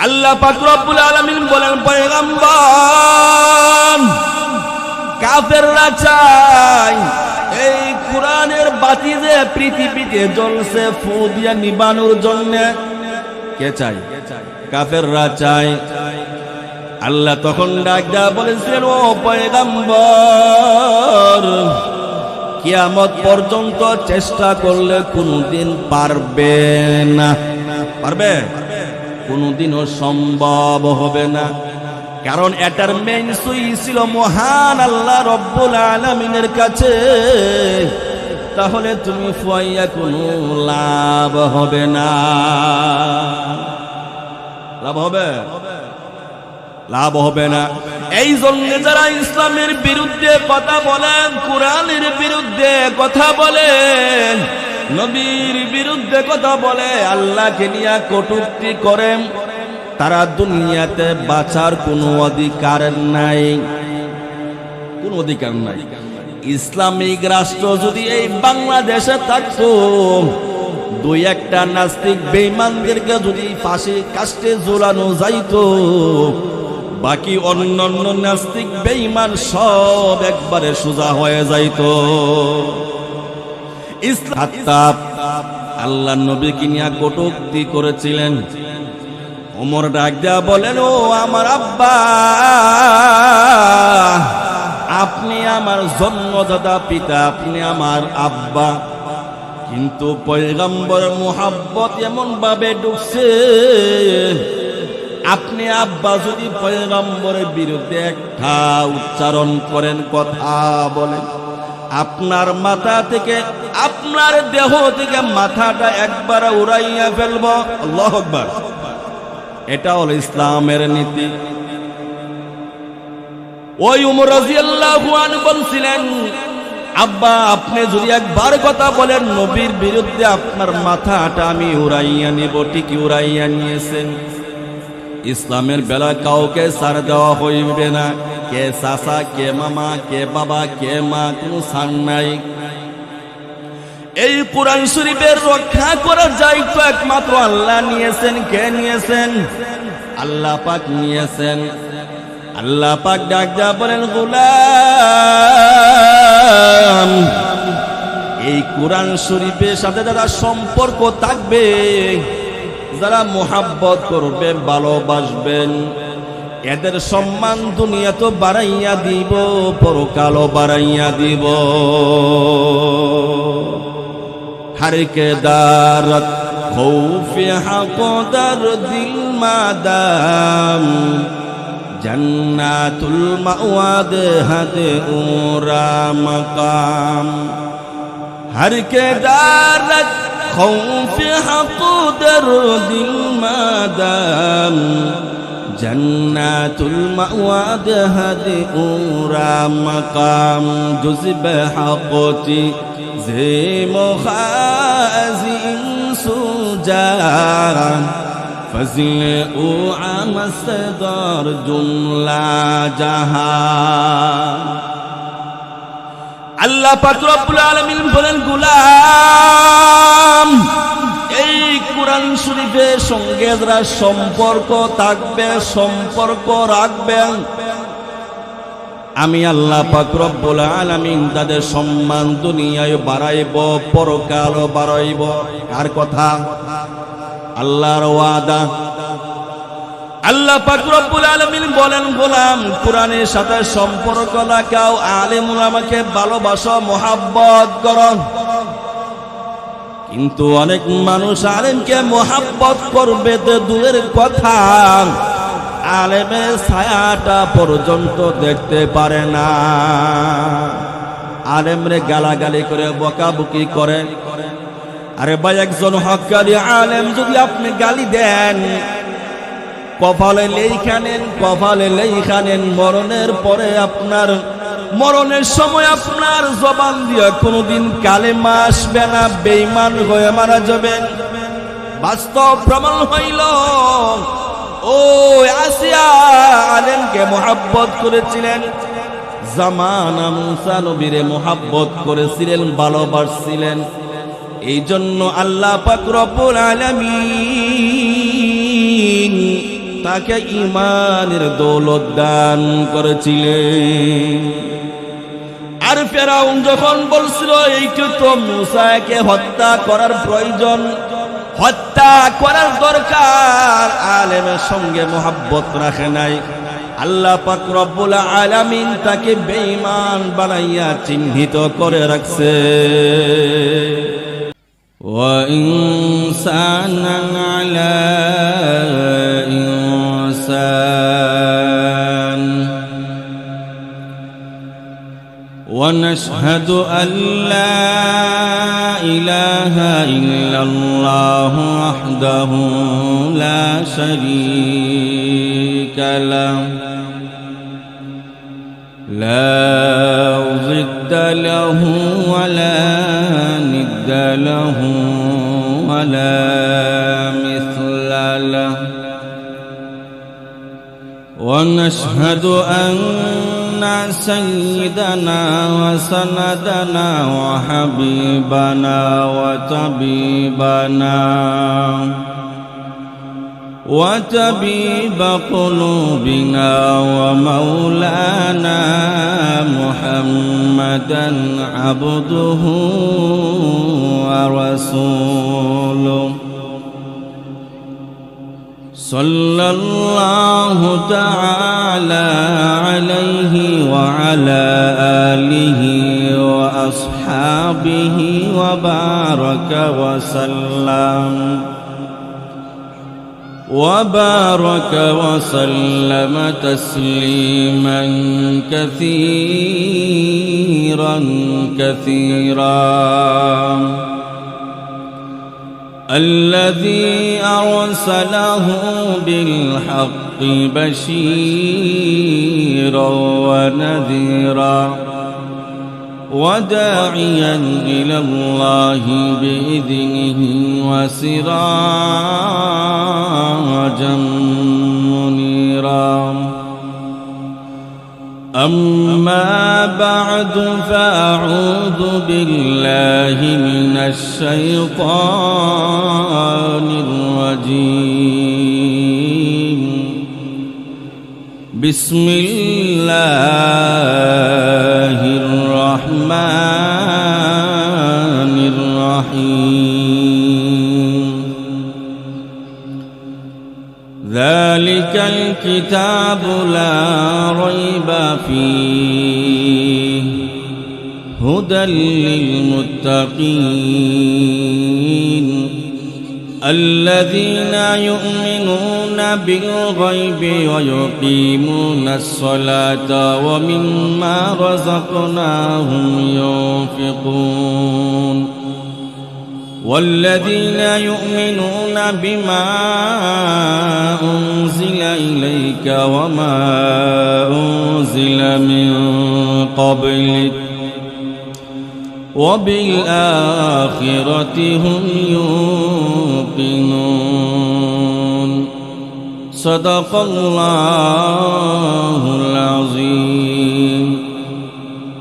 আল্লাহ পাক রব্বুল আলামিন বলেন, পয়গম্বর, কাফেররা চায় এই কোরআনের বাতি যে পৃথিবীতে জ্বলছে ফু দিয়া নিবানোর জন্য। কে চায়? কাফেররা চায়। আল্লাহ তখন ডাক দেয়া বলেছিলেন, ও পয়গম্বর, কিয়ামত পর্যন্ত চেষ্টা করলে কোনদিন পারবে না। পারবে? কোনদিনও সম্ভব হবে না। কারণ এটার মেইন সুইচ ছিল মহান আল্লাহ রব্বুল আলামিনের কাছে। তাহলে তুমি ফুয়াইয়া কোনো লাভ হবে না। লাভ হবে? লাভ হবে না। এই জন্য যারা ইসলামের বিরুদ্ধে কথা বলেন, কোরআনের বিরুদ্ধে কথা বলেন, নবীর বিরুদ্ধে কথা বলে, আল্লাহকে নিয়ে কটূক্তি করেন, তারা দুনিয়াতে বাঁচার কোনো অধিকার নাই। কোন অধিকার নাই। ইসলামিক রাষ্ট্র যদি এই বাংলাদেশে থাকতো, দুই একটা নাস্তিক বেঈমানদেরকে যদি ফাঁসি কাস্টে ঝোলানো যাইতো, বাকি অন্যান্য নাস্তিক বেঈমান সব একবারে সোজা হয়ে যাইতো। ইসলাম আল্লাহ নবীকে নিয়ে কটূক্তি করেছিলেন। ওমর ডাক দেয়া বলেন, ও আমার আব্বা, আপনি আমার জন্মদাতা পিতা, আপনি আমার আব্বা। কিন্তু পয়গম্বরের মুহাব্বত এমন ভাবে ঢুকছে, আপনি আব্বা যদি পয়গম্বরের বিরুদ্ধে একটা উচ্চারণ করেন, কথা বলেন, আপনার মাথা থেকে, আপনার দেহ থেকে মাথাটা একবার উড়াইয়া ফেলব। আল্লাহু আকবার। এটা হলো ইসলামের নীতি। ওই উমর রাদিয়াল্লাহু আনহু বলছিলেন, আব্বা, আপনি যদি একবার কথা বলেন নবীর বিরুদ্ধে, আপনার মাথাটা আমি উড়াইয়া নিব। ঠিকই উড়াইয়া নিয়েছেন। ইসলামের বেলা কাউকে ছাড় দেওয়া হইবে না। কে চাচা, কে মামা, কে বাবা, কে মা, কোনো ছাড় নাই। এই কোরআন শরীফের রক্ষা করার দায়িত্ব একমাত্র আল্লাহ নিয়েছেন। কে নিয়েছেন? আল্লাহ পাক নিয়েছেন। আল্লাহ পাক ডাক দেয়া বলেন, গোলাম, এই কোরআন শরীফের সাথে যারা সম্পর্ক থাকবে, যারা মোহাব্বত করবে, ভালোবাসবেন, এদের সম্মান দুনিয়া তো বাড়াইয়া দিব, পরকালও বাড়াইয়া দিব। হারকে দারত খৌফে হাকদার দিল মাদাম, জান্নাতুল মাওয়াদ হাদে উরা মাকাম। হারকে দারত খৌফে হাকদার দিল মাদাম, জান্নাতুল মাওয়াদ হাদে উরা মাকাম। জুজবে হাকতি যে মখাজিন সুজান, ফজলে ও আমসদর জুমলা জাহান। আল্লাহ পাক রব্বুল আলামিন বলেন, গোলাম, এই কোরআন শরীফের সঙ্গে যারা সম্পর্ক থাকবে, সম্পর্ক রাখবেন, আমি আল্লাহ পাক রব্বুল আলামিন তাদের সম্মান দুনিয়ায় বাড়াইব, পরকালও বাড়াইব। কার কথা? আল্লাহর ওয়াদা। আল্লাহ পাক রব্বুল আলামিন বলেন, গোলাম, কোরআনের সাথে সম্পর্ক রাখাও, আলেম উলামাকে ভালোবাসো, মুহাব্বত করো। কিন্তু অনেক মানুষ আলেমকে মুহাব্বত করবে তো দূরের কথা, আলেমের ছায়াটা পর্যন্ত দেখতে পারে না। আলেমরে গালাগালি করে, বকাবকি করে। আরে ভাই, একজন হক্কানি আলেম যদি আপনি গালি দেন, কপালে লেখা নেন, কপালে লেখা নেন, মরণের পরে আপনার, মরণের সময় আপনার জবান দিয়ে কোনোদিন কালেমা আসবে না, বেঈমান হয়ে মারা যাবেন। বাস্তব প্রমাণ হইল, ও আসিয়া আলেমকে মুহাব্বত করেছিলেন, জামানা মুসা নবীরে মুহাব্বত করেছিলেন, ভালোবাসছিলেন। এই জন্য আল্লাহ পাক রব্বুল আলামিন তাকে ঈমানের দৌলত দান করেছিলেন। আর ফেরাউন যখন বলছিল এইটা তো মূসাকে হত্যা করার প্রয়োজন, হত্যা করার দরকার, আলেমের সঙ্গে মোহাব্বত রাখে নাই, আল্লাহ পাক রব্বুল আলামিন তাকে বেঈমান বানাইয়া চিহ্নিত করে রাখছে। ওয়া ইনসানান আলা ইনসান ওয়া নাশহাদু আল্লা ইলাহা ইল্লাল্লাহু ওয়াহদাহু লা শারীকা লাহু لا ضد له ولا ند له ولا مثل له ونشهد أن سيدنا وسندنا وحبيبنا وطبيب قلوبنا ومولانا محمدا عبده ورسوله صلى الله تعالى عليه وعلى آله وأصحابه وبارك وسلم تسليما كثيرا الذي أرسله بالحق بشيرا ونذيرا وداعيا إلى الله بإذنه وسراجا منيرا أما بعد فأعوذ بالله من الشيطان الرجيم بسم الله الرحمن الرحيم ذلك الكتاب لا ريب فيه هدى للمتقين الذين يؤمنون بالغيب ويقيمون الصلاة ومما رزقناهم ينفقون والذين يؤمنون بما أنزل إليك وما أنزل من قبلك وبالآخرة هم يوقنون صدق الله العظيم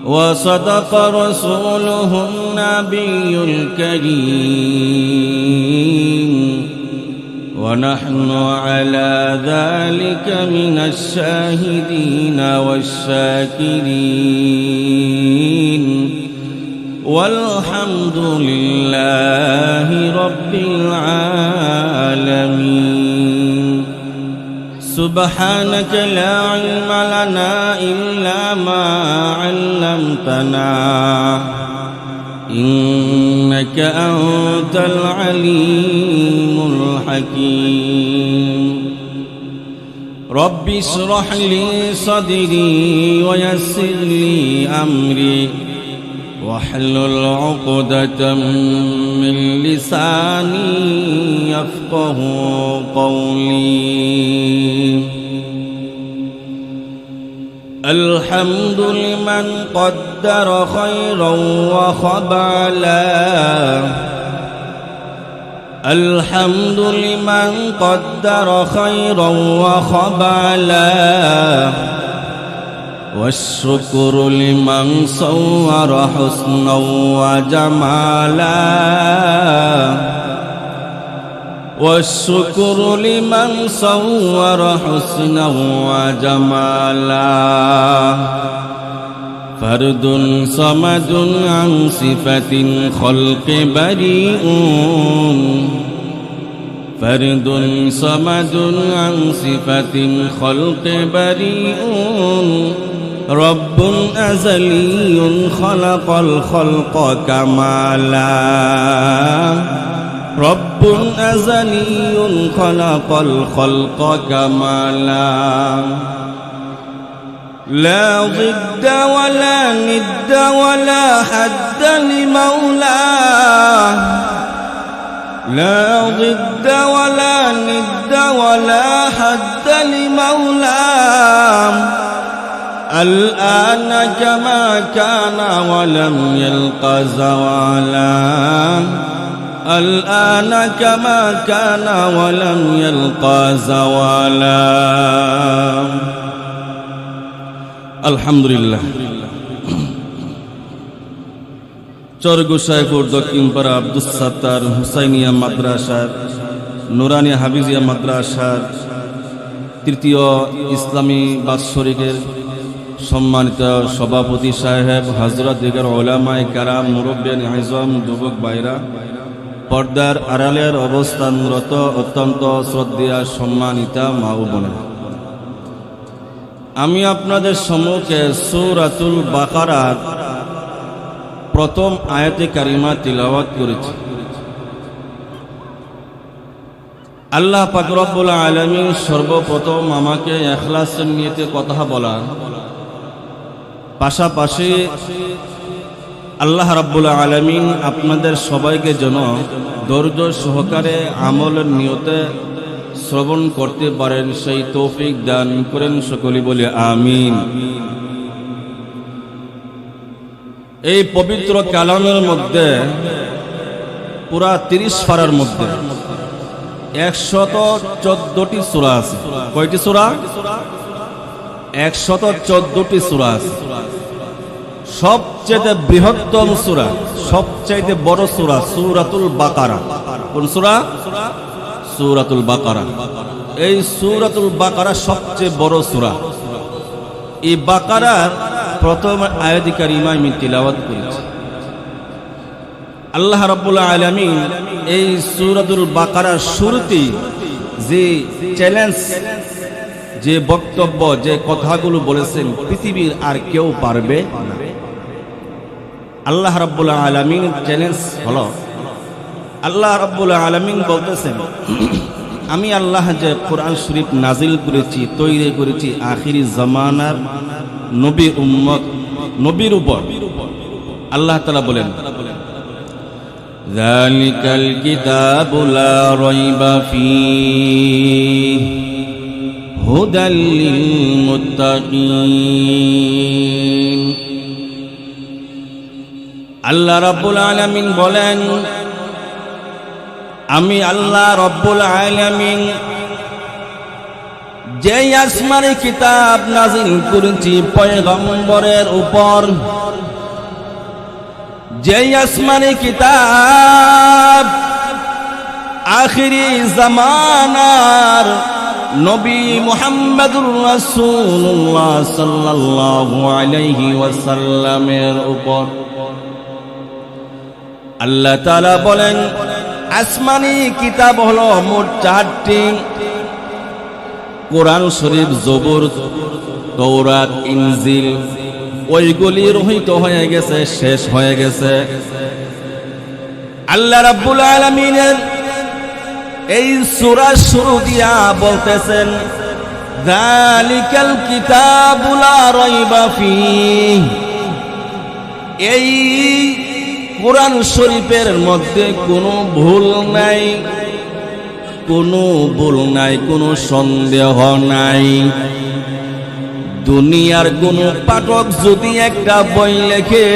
وصدق رسوله النبي الكريم ونحن على ذلك من الشاهدين والشاكرين والحمد لله رب العالمين سبحانك لا علم لنا إلا ما علمتنا إنك أنت العليم الحكيم رب اشرح لي صدري ويسر لي أمري واحلل عقدة من لساني يفقه قولي الحمد لمن قدر خيرا وخبالا الحمد لمن قدر خيرا وخبالا والشكر لمن صور حسنا وجمالا والشكر لمن صور حسنا وجمالا فرد صمد عن صفة الخلق بريء فرد صمد عن صفة الخلق بريء رب أزلي خلق الخلق كمالا رب أزلي خلق الخلق كمالا لا ضد ولا ند ولا حد لمولاه لا ضد ولا ند ولا حد لمولاه الآن كما كان ولم يلق زوالا الآن كما كان ولم يلق زوالا الحمد لله চরগোসাইপুর দক্ষিণপাড়া আব্দুস সাত্তার হুসাইনিয়া মাদ্রাসার নুরানিয়া হাফিজিয়া মাদ্রাসার তৃতীয় ইসলামী বাৎসরিকের সম্মানিত সভাপতি সাহেব, হযরত দিগর উলামায়ে কেরাম, মুরব্বিয়ান আযম, যুবক ভাইরা, পর্দার আড়ালের অবস্থানরত অত্যন্ত শ্রদ্ধেয় সম্মানিতা মা ও বোনেরা, আমি আপনাদের সম্মুখে সূরাতুল বাকারার প্রথম আয়াতে কারিমা তিলাওয়াত করেছি। আল্লাহ পাক রব্বুল আলামিন সর্বপ্রথম আমাকে ইখলাসের নিয়তে কথা বলা, পাশাপাশি আল্লাহ রাব্বুল আলামিন আপনাদের সবাইকে যেন ধৈর্য সহকারে আমলের নিয়তে শ্রবণ করতে পারেন সেই তৌফিক দান করেন, সকলে বলে আমিন। এই পবিত্র কালামের মধ্যে পুরা 30 পারার মধ্যে 114টি সূরা আছে। কয়টি সূরা? 114টি সূরা আছে। সবচেয়ে বৃহত্তম সূরা, সবচেয়ে বড় সূরা সূরাতুল বাকারা। কোন সূরা? সূরাতুল বাকারা। এই সূরাতুল বাকারা সবচেয়ে বড় সূরা। এই বাকারার প্রথম আয়াত কারিমা আমি তিলাওয়াত করেছি। আল্লাহ রাব্বুল আলামিন এই সূরাতুল বাকারার শুরুতেই যে চ্যালেঞ্জ, যে বক্তব্য, যে কথাগুলো বলেছেন পৃথিবীর আর কেউ পারবে না। আল্লাহ রাব্বুল আলামিন চ্যালেঞ্জ হলো, আল্লাহ রাব্বুল আলামিন বলতেছেন, আমি আল্লাহ যে কোরআন শরীফ নাজিল করেছি, তৈরি করেছি আখিরি জামানার নবী উম্মত, নবীর উপর। আল্লাহ তাআলা বলেন, যালিকাল কিতাবু লা রাইবা ফীহি হুদাল লিল মুত্তাকিন। আল্লাহ রাব্বুল আলামিন বলেন, আমি আল্লাহ রাব্বুল আলামিন যে আসমানি কিতাব নাজিল করেছি পয়গম্বরের উপর, যে আসমানি কিতাব আখিরি জামানার নবী মুহাম্মদুর রাসূলুল্লাহ সাল্লাল্লাহু আলাইহি ওয়াসাল্লামের উপর। আল্লাহ তাআলা বলেন, আসমানি কিতাব হলো মোট 4টি, কোরআন শরীফ, জবুর, তৌরাত, ইনজিল। ওইগুলি রহিত হয়ে গেছে, শেষ হয়ে গেছে। আল্লাহ রাব্বুল আলামিনের এই সূরা শুরু দিয়া বলতেছেন, যালিকাল কিতাবু লা রাইবা ফীহি। এই কোরআন শরীফের মধ্যে কোনো ভুল নাই, কোনো ভুল নাই, কোনো সন্দেহ নাই। দুনিয়ার কোন পাঠক যদি একটা বই লেখে,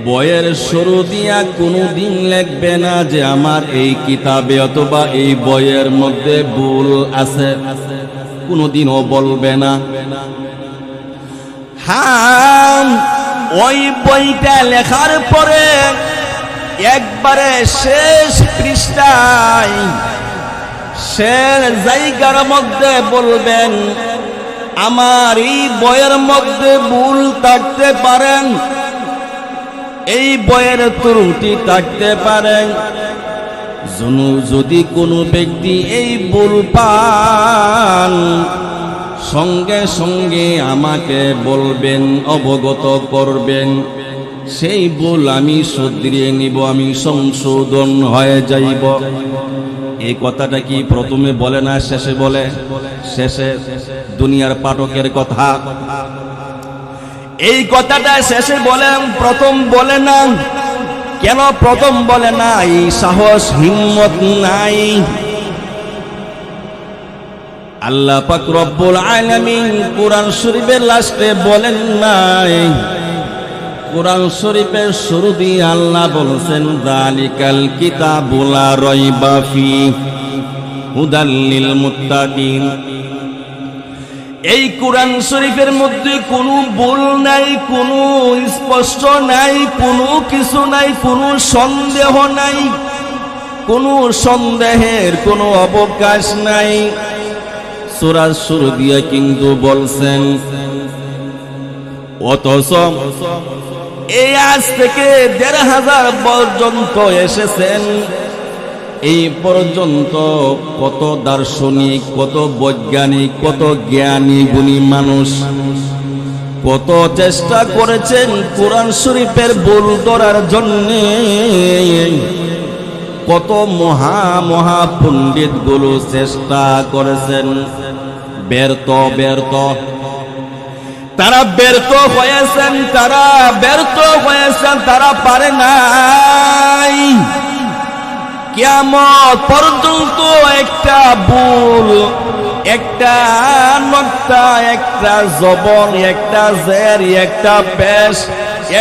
বইয়ের শুরু দিয়া কোনোদিন লিখবে না যে আমার এই কিতাবে অথবা এই বইয়ের মধ্যে ভুল আছে, কোনোদিনও বলবে না। হ্যাঁ, ওই বইটা লেখার পরে একবারে শেষ পৃষ্ঠায় শেষ জায়গার মধ্যে বলবেন, আমার এই বইয়ের মধ্যে ভুল থাকতে পারেন, এই বইয়ের ত্রুটি থাকতে পারেন। যদি কোনো ব্যক্তি এই ভুল পান, সঙ্গে সঙ্গে আমাকে বলবেন, অবগত করবেন, সেই ভুল আমি শুধরিয়ে নিব, আমি সংশোধন হয়ে যাইব। এই কথাটা কি প্রথমে বলে না শেষে বলে? শেষে। দুনিয়ার পাঠকের কথা এই কথাটা শেষে বলে, প্রথম বলে না। কেন প্রথম বলে না? এই সাহস হিম্মত নাই। আল্লাহ পাক রব্বুল আলামিন কোরআন শরীফের লাস্টে বলেন নাই? কোরআন শরীফের শুরু দিয়ে আল্লাহ বলছেন, যালিকাল কিতাবু লা রাইবা ফিহি হুদাল লিল মুত্তাকিন। এই কোরআন শরীফের মধ্যে কোনো ভুল নাই, কোনো স্পষ্ট নাই, কোনো কিছু নাই, কোনো সন্দেহ নাই, কোনো সন্দেহের কোনো অবকাশ নাই। সূরার শুরু দিয়ে কিন্তু বলছেন, অথচ এই আজ থেকে ১৫০০ পর্যন্ত এসেছেন। এই পর্যন্ত কত দার্শনিক, কত বৈজ্ঞানিক, কত জ্ঞানী গুণী মানুষ কত চেষ্টা করেছেন কোরআন শরীফের ভুল ধরার জন্য। কত মহা পণ্ডিত গুলো চেষ্টা করেছেন, ব্যর্থ। তারা ব্যর্থ হয়েছেন, তারা পারে নাই। কিয়ামত পর্যন্ত একটা ভুল, একটা নক্তা, একটা জবর, একটা জের, একটা পেশ,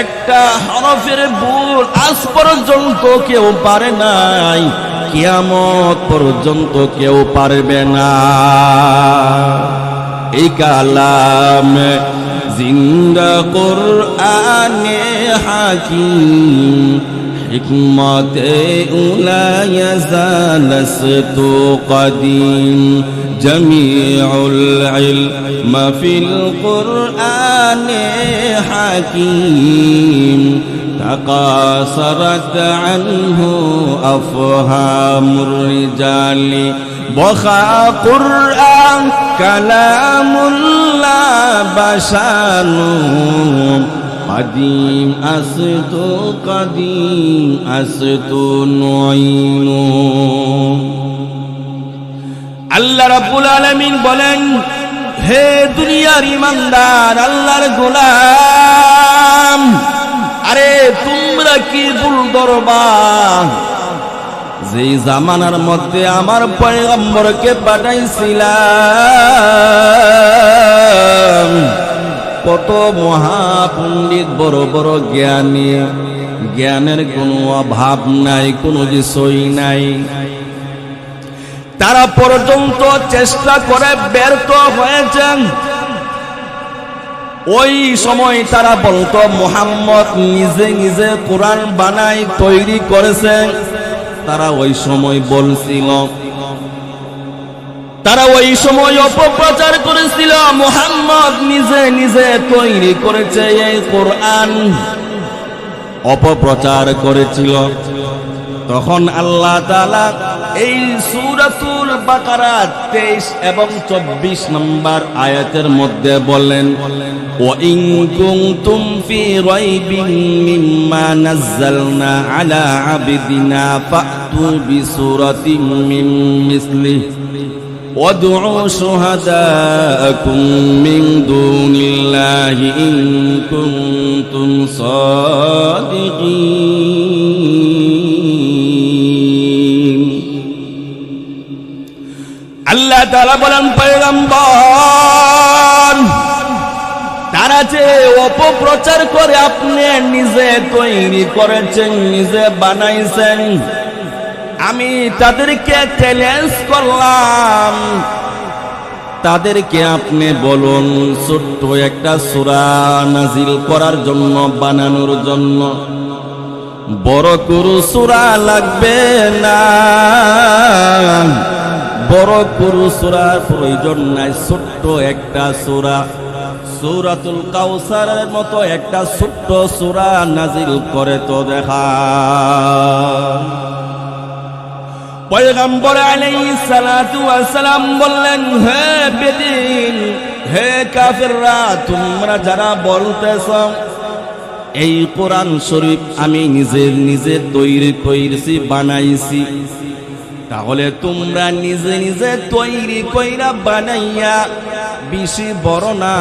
একটা হরফের ভুল আজ পর্যন্ত কেউ পারে নাই, কিয়ামত পর্যন্ত কেউ পারবে না। এই কালাম জিন্দা কুরআনে হাকিম, হিকমতে উলা ইয়াজালস্তু কদিম, জমিউল ইলম ফিল কুরআনে হাকিম, তাকাসারাত আনহু আফহামুর রিজালি, বখা কুরআন কালামুল্লাহ বাশানু, قديم أستو نعينو। আল্লাহ রাব্বুল আলামিন বলেন, হে দুনিয়ার ইমানদার, আল্লাহর গোলাম, আরে তোমরা কি ভুল ধরবা? যেই জামানার মধ্যে আমার পয়গম্বরকে পাঠাইছিলাম, কত মহাপণ্ডিত, বড় বড় জ্ঞানী, জ্ঞানের কোনো অভাব নাই, কোনো কিছুই নাই, তারা পর্যন্ত চেষ্টা করে ব্যর্থ হয়েছেন। ওই সময় তারা বলতো মুহাম্মদ নিজে নিজে কোরআন বানাই তৈরি করেছেন। তারা ওই সময় বলছিল, তারা ওই সময় অপপ্রচার করেছিল, মুহাম্মদ নিজে নিজে তৈরি করেছে এই কোরআন, অপপ্রচার করেছিল। তখন আল্লাহ তাআলা এই সূরাতুল বাকারা 23 এবং 24 নম্বর আয়াতের মধ্যে বলেন, ওয়া ইন কুনতুম ফি রাইবিন মিম্মা নাযালনা আলা আবদিনা ফাতু বিসূরাতিন মিন মিসলিহি وادعوا شهداءكم من دون الله إن كنتم صادقين। আল্লাহ তাআলা বলেন, পয়গম্বর, তারা যে অপপ্রচার করে আপনি নিজে তৈরি করেছেন, নিজে বানাইছেন, আমি তাদেরকে চ্যালেঞ্জ করলাম, তাদেরকে আপনি বলুন ছোট্ট একটা সূরা নাজিল করার জন্য, বানানোর জন্য। বড় কোনো সূরা লাগবে না, বড় কোনো সূরার প্রয়োজন নাই। ছোট্ট একটা সূরা, সূরাতুল কাউসারের মতো একটা ছোট্ট সূরা নাজিল করে তো দেখা। পয়গম্বর আলাইহিস সালাতু ওয়াস সালাম বললেন, হে বেদিন, হে কাফেররা, তোমরা যারা বলতেছ এই কোরআন শরীফ আমি নিজে তৈরি করেছি, বানাইছি, তাহলে তোমরা নিজে নিজে তৈরি কইরা বানাইয়া বেশি বড় না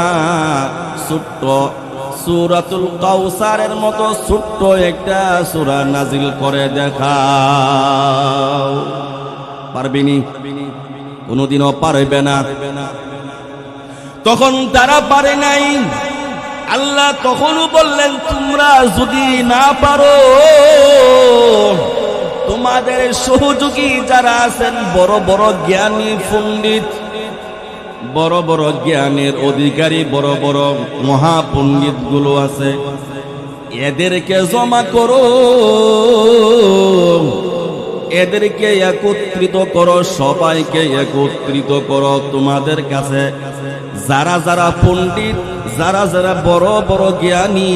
ছোট্ট সূরাতুল কাউসারের মতো ছোট্ট একটা সূরা নাজিল করে দেখাও। পারবিনি? কোনোদিনও পারবে না। তখন তারা পারে নাই। আল্লাহ তখনও বললেন, তোমরা যদি না পারো, তোমাদের সহযোগী যারা আছেন, বড় বড় জ্ঞানী পণ্ডিত, বড় বড় জ্ঞানের অধিকারী, বড় বড় মহাপণ্ডিত গুলো আছে, এদেরকে জমা করো, এদেরকে একত্রিত করো, সবাইকে একত্রিত করো। তোমাদের কাছে যারা যারা পণ্ডিত, যারা যারা বড় বড় জ্ঞানী,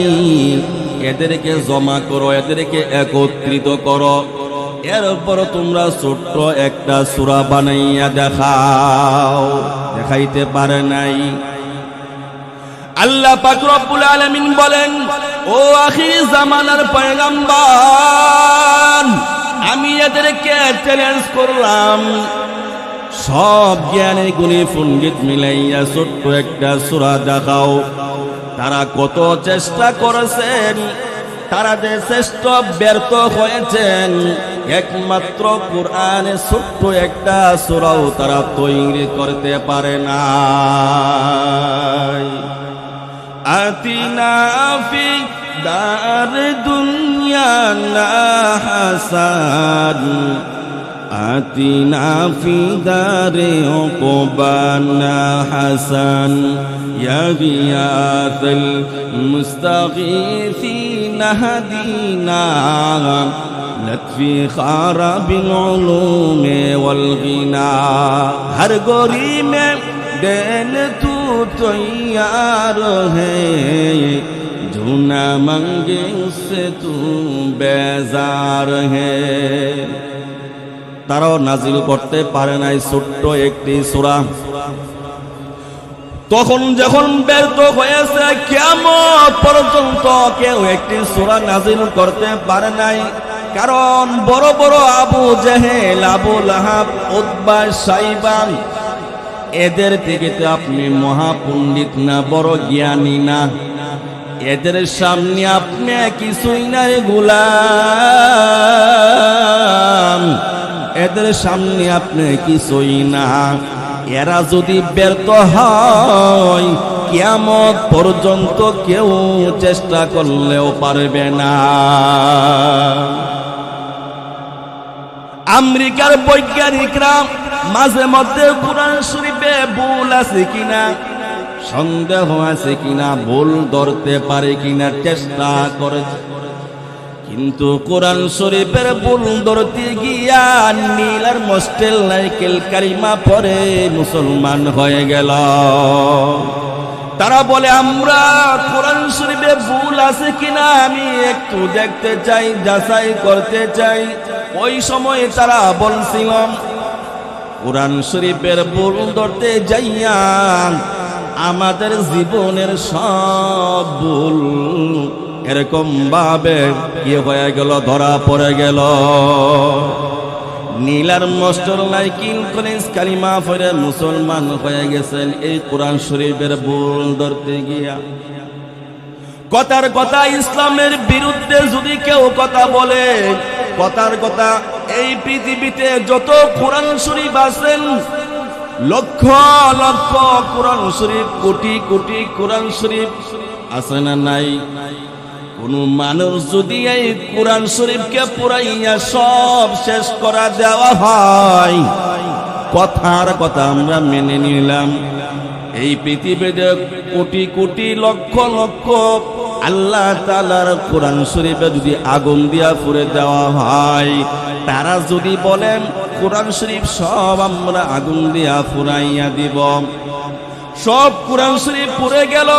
এদেরকে জমা করো, এদেরকে একত্রিত করো। এরপর তোমরা ছোট্ট একটা সূরা বানাইয়া দেখাও। দেখাইতে পারে নাই। আল্লাহ পাক রব্বুল আলামিন বলেন, ও আখির জামানার পয়গম্বর, আমি এদেরকে চ্যালেঞ্জ করলাম, সব জ্ঞানী গুণী পণ্ডিত মিলাইয়া ছোট্ট একটা সূরা দেখাও। তারা কত চেষ্টা করেছেন, তারা যে শ্রেষ্ঠ ব্যর্থ হয়েছেন। একমাত্র কোরআনে ছোট্ট একটা সূরাও তারা তৈরি করতে পারে না। আতিনা ফি দার দুনিয়া না হাসান, আতিনা ফি দারে উকবানা হাসান, ইয়া গিয়াসাল মুস্তাগীসিনা হাদিনা লতফি খারাবিল উলুমে ওয়াল গিনা। হর গোরি মে দিল তু তৈয়ার হ্যায়, जो न मंगे उससे तू बेजार है। তারাও নাজিল করতে পারে নাই ছোট্ট একটি সূরা। তখন যখন ব্যর্থ হয়েছে, কিয়ামত পর্যন্ত কেউ একটি সূরা নাজিল করতে পারে নাই। কারণ বড় বড় আবু জেহেল, আবু লাহাব, উতবা, সাইবা, এদের থেকে তো আপনি মহাপণ্ডিত না, বড় জ্ঞানী না। এদের সামনে আপনি কিছুই নাই, গোলাম। এদের সামনে আপনি কিছুই না। এরা যদি ব্যর্থ হয়, কিয়ামত পর্যন্ত কেউ চেষ্টা করলেও পারবে না। আমেরিকার বৈজ্ঞানিকরা মাঝে মধ্যে কোরআন শরীফে ভুল আছে কিনা, সন্দেহ আছে কিনা, ভুল ধরতে পারে কিনা চেষ্টা করে, কিন্তু কোরআন শরীফের ভুল ধরতে গিয়া নীল আর মস্টেল নাইকেল কারিমা পরে মুসলমান হয়ে গেল। তারা বলে, আমরা কোরআন শরীফে ভুল আছে কিনা আমি একটু দেখতে চাই, যাচাই করতে চাই। ওই সময় তারা বলছিলাম, কোরআন শরীফের ভুল ধরতে যাইয়া আমাদের জীবনের সব ভুল এরকম ভাবে কি হয়ে গেল, ধরা পড়ে গেল। নীলার মস্টর নাইকিল কলেজ কালিমা পড়ে মুসলমান হয়ে গেছেন এই কোরআন শরীফের ভুল ধরতে গিয়া। কথার কথা ইসলামের বিরুদ্ধে যদি কেউ কথা বলে, কথার কথা, এই পৃথিবীতে যত কোরআন শরীফ আছেন, লক্ষ লক্ষ কোরআন শরীফ, কোটি কোটি কোরআন শরীফ আছে না নাই? কোন মানুষ যদি এই কোরআন শরীফকে পুরাইয়া সব শেষ করা দেওয়া হয়, কথার কথা আমরা মেনে নিলাম, এই পৃথিবীতে কোটি কোটি লক্ষ লক্ষ আল্লাহ তাআলার কোরআন শরীফে যদি আগুন দিয়া পুড়ে দেওয়া হয়, তারা যদি বলেন কোরআন শরীফ সব আমরা আগুন দিয়া পুড়াইয়া দিব, সব কোরআন শরীফ পুড়ে গেল।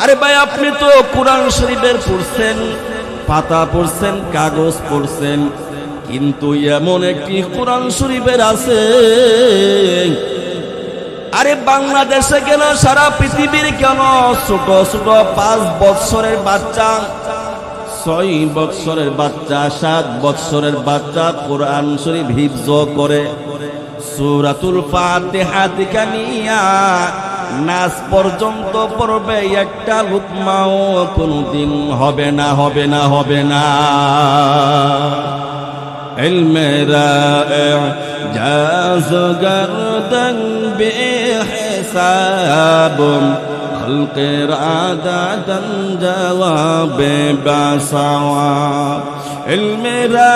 আরে ভাই, আপনি তো কোরআন শরীফের পড়ছেন, পাতা পড়ছেন, কাগজ পড়ছেন, কিন্তু এমন একটি কোরআন শরীফের আছে, আরে বাংলাদেশে কেন, সারা পৃথিবীর কেন, ছোট ছোট 5 বছরের বাচ্চা, 6 বছরের বাচ্চা, 7 বছরের বাচ্চা কোরআন শরীফ হিফজ করে, সূরাতুল ফাতিহা থেকে নিয়া নাস পর্যন্ত পড়বে, একটা লুকমাও কোনদিন হবে না, হবে না, হবে না। ইলমেরা ইজাজ গরদন বেহিসাব, খলকের আদাদন জওয়াবে বাসাওয়াব। ইলমেরা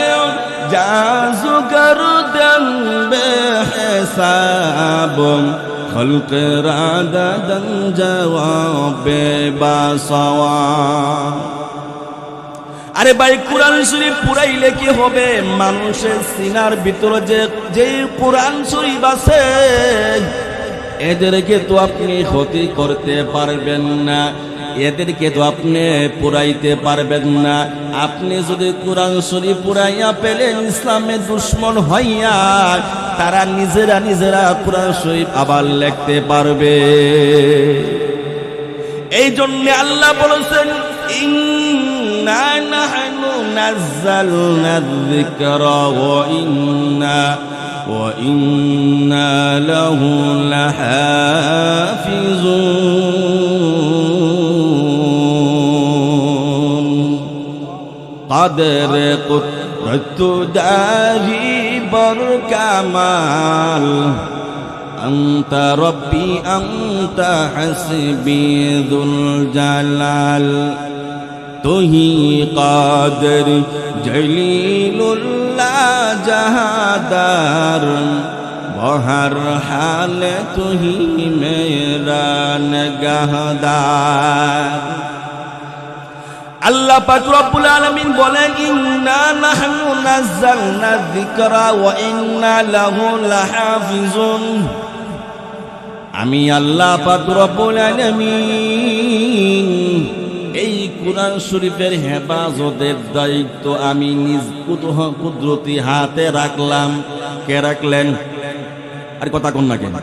ইজাজ গরদন বেহিসাব, খলকের আদাদন জওয়াবে বাসাওয়াব। আরে ভাই, কোরআন শরীফ পুরাইলে কি হবে? মানুষের সিনার ভিতরে যে কোরআন শরীফ আছে, এদেরকে তো আপনি ক্ষতি করতে পারবেন না, এদেরকে তো আপনি পুরাইতে পারবেন না। আপনি যদি কোরআন শরীফ পুরাইয়া পেলেন, ইসলামের দুশ্মন হইয়া তারা নিজেরা কোরআন শরীফ আবার লিখতে পারবে। এই জন্য আল্লাহ বলেছেন, ইন্না নাহনু নাযালনা যিকরা ওয়া ইন্না লাহু লাহাফিজুন। কাদের কুদরত দারি বর কামাল, আনতা রব্বি আনতা হাসবি যুল জালাল। তুহি কাদের জলিলুল্লাহ জাহাদার, বহর হাল তুহি মেরা নগহদার। আল্লাহ পাক রব্বুল আলামিন বলেন, ইন্না নাহনু নাযালনা যিকরা ওয়া ইন্না লাহু লাহাফিজুন। আমি আল্লাহ পাক রব্বুল আলামিন এই কোরআন শরীফের হেফাজতের দায়িত্ব আমি নিজ কুদরতি হাতে রাখলাম। কে রাখলেন? আর কথা কোন না কেন?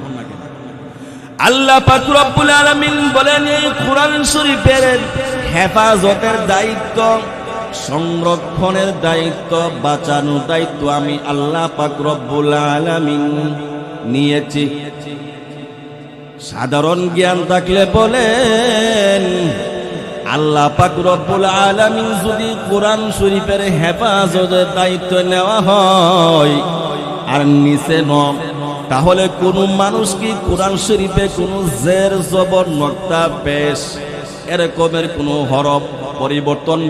আল্লাহ পাক রব্বুল আলামিন বলেন, এই কোরআন শরীফের হেফাজতের দায়িত্ব, সংরক্ষণের দায়িত্ব, বাঁচানোর দায়িত্ব আমি আল্লাহ পাক রব্বুল আলামিন নিয়েছি। সাধারণ জ্ঞান থাকলে বলেন, আল্লাহ পাক রব্বুল আলামিন যদি কোরআন শরীফের হেফাজতের দায়িত্ব নেওয়া হয় আর নিচে নয়, তাহলে কোন মানুষ কি কোরআন শরীফে কোন জের জবর নক্তা পেশ এরকমের কোন হরফ পরিবর্তন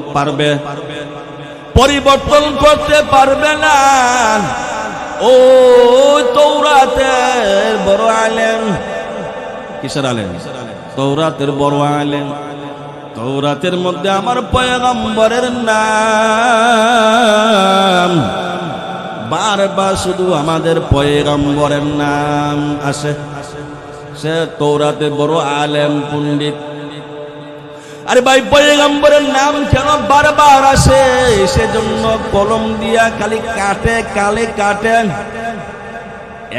পরিবর্তন করতে পারবে না? ও তৌরাতের বড় আলেম, কিসের আলেম? তৌরাতের বড় আলেম। তৌরাতের মধ্যে আমার পয়গম্বরের নাম, বারবার শুধু আমাদের পয়গম্বরের নাম আসে। সে তৌরাতে বড় আলেম, পণ্ডিত। আরে ভাই, পয়গম্বরের নাম কেন বারবার আসে? সেজন্য কলম দিয়া খালি কালে কাটে।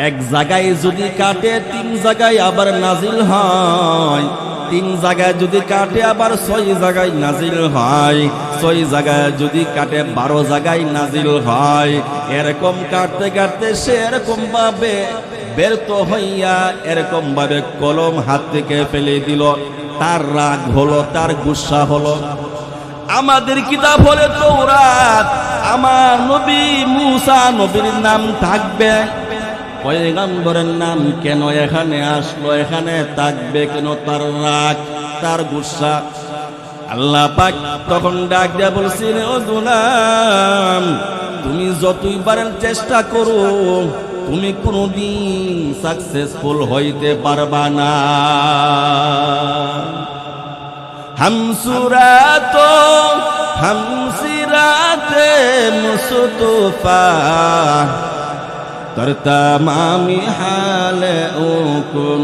এক জায়গায় যদি কাটে 3 জায়গায় আবার নাজিল হয়, 3 জায়গায় যদি কাটে আবার 6 জায়গায় নাজিল হয়, 6 জায়গায় যদি কাটে 12 জায়গায় নাজিল হয়। এরকম কাটতে কাটতে সে এরকম ভাবে ব্যর্থ হইয়া এরকম ভাবে কলম হাত থেকে ফেলে দিল। তার রাগ হলো, তার গুসা হলো। আমাদের কিতাব হলে তৌরাত, আমার নবী মুসা নবীর নাম থাকবে, পয়গম্বরের নাম কেন এখানে আসলো, এখানে থাকবে কেন? তার রাগ, তার গুসা। আল্লাহ পাক তখন ডাক দিয়া বলছেন, ও গোলাম, তুমি যতই পারেন চেষ্টা করো, তুমি কোনদিন সাকসেসফুল হইতে পারবা না। হামসুরাতো হামসিরাতে মুস্তফা তরতামামি হালে উকুন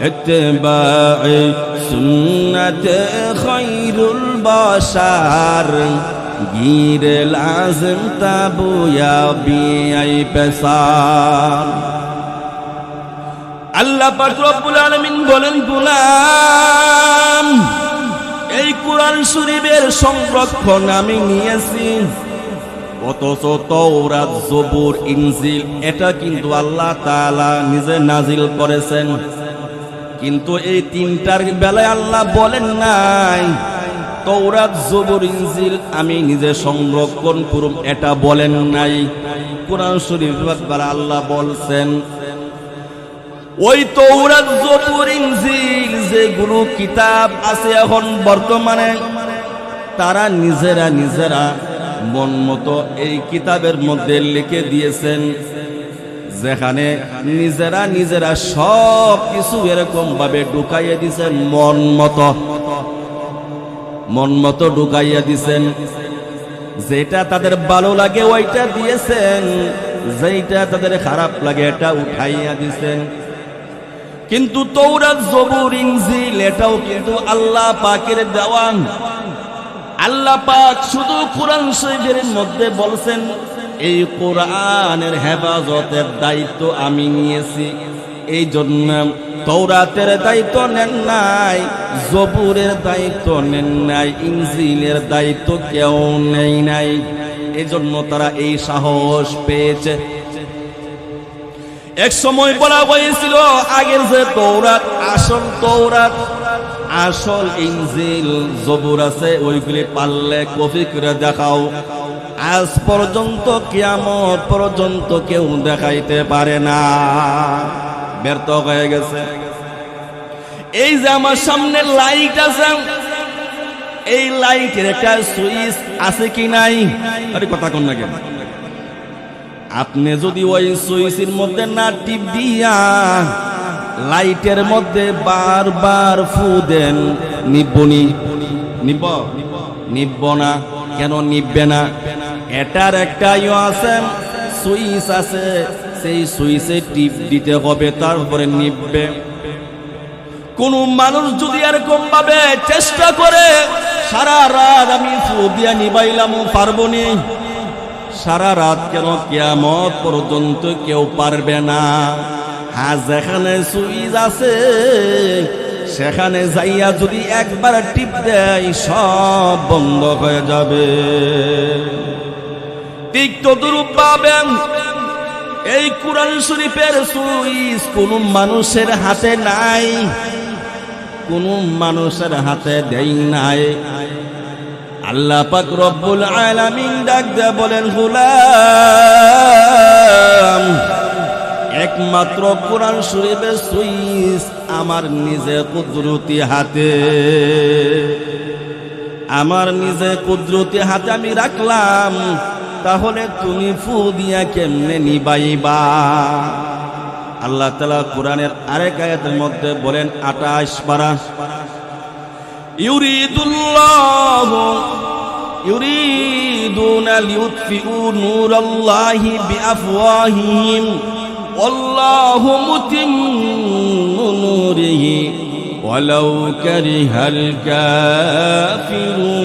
ইত্তিবা'i সুন্নতে খায়রুল বাশার গীর লাজিম তাবুয়া বিআই পেশার। আল্লাহ পাক রব্বুল আলামিন বলেন, গোলাম এই কুরআন শরীফের সংরক্ষণ আমি নিয়েছি, অথচ তাওরাত জবুর ইনজিল এটা কিন্তু আল্লাহ তাআলা নিজে নাজিল করেছেন। কিন্তু এই তিনটার বেলায় আল্লাহ বলেন নাই তাওরাত জবুর ইনজিল আমি নিজে সংরক্ষণ করুম, এটা বলেন নাই। কুরআন শরীফে আল্লাহ বলছেন ওই তাওরাত জবুর ইনজিল যেগুলো কিতাব আছে এখন বর্তমানে, তারা নিজেরা মন মতো এই কিতাবের মধ্যে লিখে দিয়েছেন, যেখানে নিজেরা সব কিছু এরকম ভাবে ঢুকাইয়া দিয়েছেন, মন মতো ঢুকাইয়া দিয়েছেন। যেটা তাদের ভালো লাগে ওইটা দিয়েছেন, যেটা তাদের খারাপ লাগে এটা উঠাইয়া দিয়েছেন। কিন্তু তাওরাত জবুর ইনজিল এটাও কিন্তু আল্লাহ পাকের দেওয়া। আল্লাহ পাক শুধু কুরআন শরীফের মধ্যে বলছেন এই কোরআনের হেফাজতের দায়িত্ব আমি নিয়েছি। এই জন্য তাওরাতের দায়িত্ব নেন নাই, জবুরের দায়িত্ব নেন নাই, ইনজিলের দায়িত্ব কেউ নেই নাই। এই জন্য তারা এই সাহস পেয়েছে। এক সময় বলা হয়েছিল আগের যে তাওরাত আসল ইনজিল জবুর আছে ওইগুলি পারলে কপি করে দেখাও। আজ পর্যন্ত কিয়ামত পর্যন্ত কেউ দেখাইতে পারে না, ব্যর্থ হয়ে গেছে। এই যে আমার সামনে লাইট আছে, এই লাইটের একটা সুইচ আছে কি নাই? আরে কথা কোন না কেন? আপনি যদি ওই সুইচের মধ্যে না টিপ দিয়া লাইটের মধ্যে বারবার ফু দেন, নিবব না। কেন নিববে না? এটার একটা আছে, সুইচ আছে, সেই সুইচে টিপ দিতে হবে, তারপরে নিববে। কোন মানুষ যদি এরকম ভাবে চেষ্টা করে সারা রাত আমি ফু দিয়া নিবাইলাম, পারবো নি? সারা রাত কেন, কিয়ামত পর্যন্ত কেউ পারবে না। হ্যাঁ, যেখানে সুইচ আছে সেখানে যাইয়া যদি একবার টিপ দেয় সব বন্ধ হয়ে যাবে। ঠিক তদ্রূপ পাবেন এই কুরআন শরীফের সুইচ কোন মানুষের হাতে নাই, কোন মানুষের হাতে দেই নাই। আল্লাহ পাক রব্বুল আলামিন ডাক দিয়ে বলেন, গোলাম একমাত্র কুরআন শরীফের সুইচ আমার নিজে কুদরতি হাতে, আমার নিজে কুদরতি হাতে আমি রাখলাম, তাহলে তুমি ফু দিয়া কেমনে নিবাইবা? আল্লাহ তাআলা কোরআনের আরেক আয়াতের মধ্যে বলেন 28 পারা, ইউরিদুনা লিউতফিউ নূরাল্লাহি বিআফওয়াহিহিম ওয়াল্লাহু মুতিম্মু নূরিহি ওয়ালাউ কারিহাল কাফিরুন।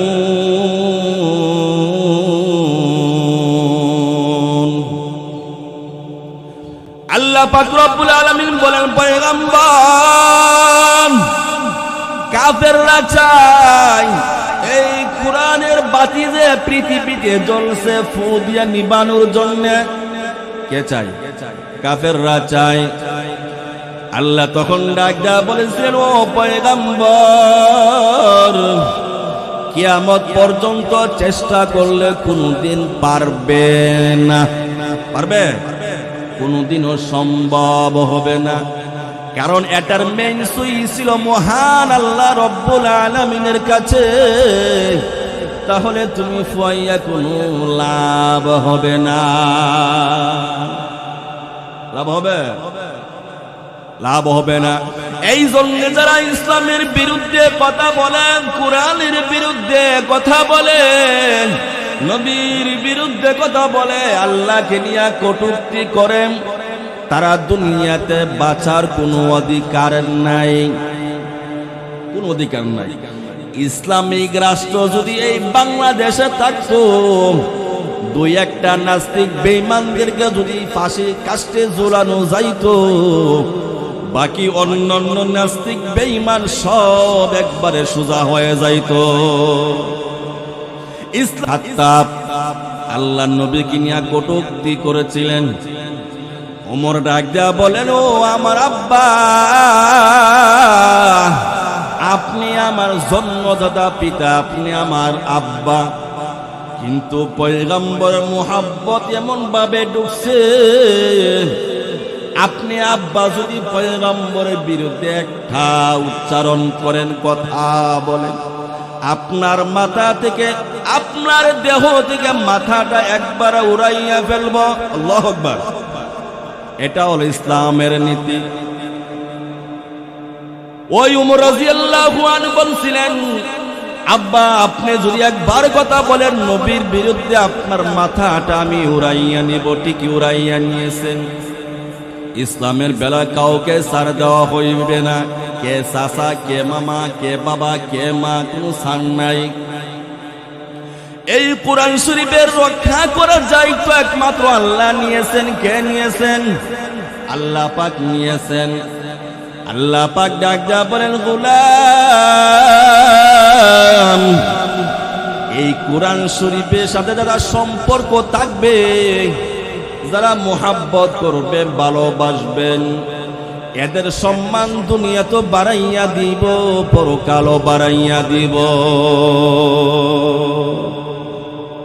আল্লাহ পাক রব্বুল আলামিন বলেন, পয়গম্বর কাফেররা চায় এই কোরআনের বাতি যে পৃথিবীতে জ্বলছে ফু দিয়া নিবানোর জন্য। কে চায়? কাফেররা চায়। আল্লাহ তখন ডাক দেয়া বলেছিলেন, ও পয়গম্বর কিয়ামত পর্যন্ত চেষ্টা করলে কোনদিন পারবে না, পারবে? কোনদিনও সম্ভব হবে না। কারণ এটার মেইন সুইচ ছিল মহান আল্লাহ রব্বুল আলামিনের কাছে। তাহলে তুমি ফুয়াইয়া কোনো লাভ হবে না। লাভ হবে? লাভ হবে না। এই জন্য যারা ইসলামের বিরুদ্ধে কথা বলেন, কোরআনের বিরুদ্ধে কথা বলেন, নবীর বিরুদ্ধে কথা বলে, আল্লাহকে নিয়ে কটূক্তি করেন, তারা দুনিয়াতে বাঁচার কোনো অধিকার নাই, কোনো অধিকার নাই। ইসলামিক রাষ্ট্র যদি এই বাংলাদেশে থাকতো, দুই একটা নাস্তিক বেঈমানদেরকে যদি ফাঁসি কাস্টে ঝোলানো যাইতো, বাকি অন্যান্য নাস্তিক বেঈমান সব একবারে সোজা হয়ে যাইতো। ইসলাম আল্লাহ নবীকে নিয়ে কটূক্তি করেছিলেন। ওমর ডাক দেয়া বলেন, ও আমার আব্বা, আপনি আমার জন্মদাতা পিতা, আপনি আমার আব্বা, কিন্তু পয়গম্বরের মুহাব্বত এমন ভাবে ঢুকছে, আপনি আব্বা যদি পয়গম্বরের বিরুদ্ধে একটা উচ্চারণ করেন, কথা বলেন, আপনার মাথা থেকে, আপনার দেহ থেকে মাথাটা একবার উড়াইয়া ফেলব। আল্লাহু আকবার। এটা হলো ইসলামের নীতি। ওই উমর রাদিয়াল্লাহু আনহু বলছিলেন, আব্বা আপনি যদি একবার কথা বলেন নবীর বিরুদ্ধে, আপনার মাথাটা আমি উড়াইয়া নিব। ঠিকই উড়াইয়া নিয়েছেন। ইসলামের বেলা কাউকে ছাড় দেওয়া হইবে না। কে চাচা, কে মামা, কে বাবা, কে মা, কোনো ছাড় নাই। এই কোরআন শরীফের রক্ষা করার দায়িত্ব একমাত্র আল্লাহ নিয়েছেন। কে নিয়েছেন? আল্লাহ পাক নিয়েছেন। আল্লাহ পাক ডাক দেয়া বলেন, গোলাম, এই কোরআন শরীফের সাথে যারা সম্পর্ক থাকবে, যারা মোহাব্বত করবে, ভালোবাসবেন, এদের সম্মান দুনিয়া তো বাড়াইয়া দিব, পরকালও বাড়াইয়া দিব।